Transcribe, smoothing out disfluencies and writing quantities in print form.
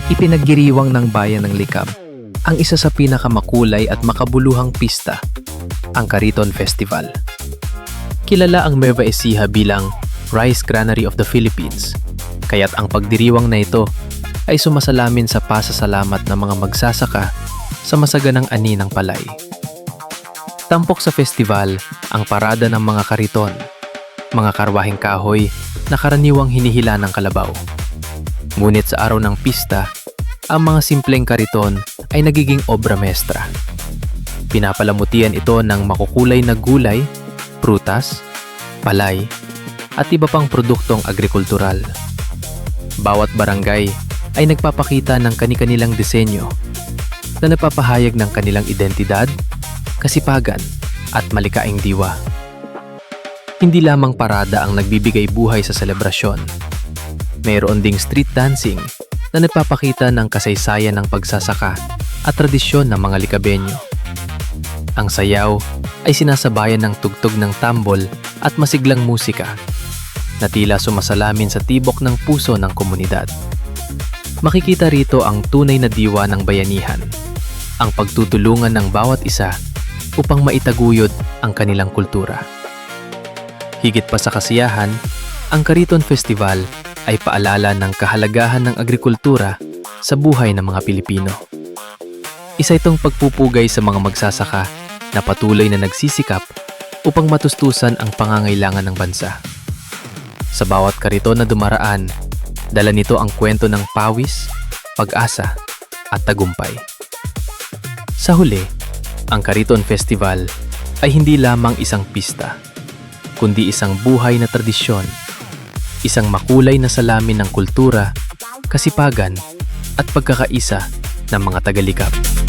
Ipinaggiriwang ng bayan ng Likab ang isa sa pinakamakulay at makabuluhang pista, ang Cariton Festival. Kilala ang Nueva Ecija bilang Rice Granary of the Philippines, kaya't ang pagdiriwang na ito ay sumasalamin sa pasasalamat ng mga magsasaka sa masaganang ani ng palay. Tampok sa festival ang parada ng mga kariton, mga karwaheng kahoy na karaniwang hinihila ng kalabaw. Ngunit sa araw ng pista, ang mga simpleng kariton ay nagiging obra maestra. Pinapalamutian ito ng makukulay na gulay, prutas, palay, at iba pang produktong agrikultural. Bawat barangay ay nagpapakita ng kani-kanilang disenyo na nagpapahayag ng kanilang identidad, kasipagan, at malikaing diwa. Hindi lamang parada ang nagbibigay buhay sa selebrasyon. Mayroon ding street dancing na nagpapakita ng kasaysayan ng pagsasaka at tradisyon ng mga Likabenyo. Ang sayaw ay sinasabayan ng tugtog ng tambol at masiglang musika na tila sumasalamin sa tibok ng puso ng komunidad. Makikita rito ang tunay na diwa ng bayanihan, ang pagtutulungan ng bawat isa upang maitaguyod ang kanilang kultura. Higit pa sa kasiyahan, ang Cariton Festival ay paalala ng kahalagahan ng agrikultura sa buhay ng mga Pilipino. Isa itong pagpupugay sa mga magsasaka na patuloy na nagsisikap upang matustusan ang pangangailangan ng bansa. Sa bawat kariton na dumaraan, dala nito ang kwento ng pawis, pag-asa, at tagumpay. Sa huli, ang Cariton Festival ay hindi lamang isang pista, kundi isang buhay na tradisyon, isang makulay na salamin ng kultura, kasipagan, at pagkakaisa ng mga Taga-Likab.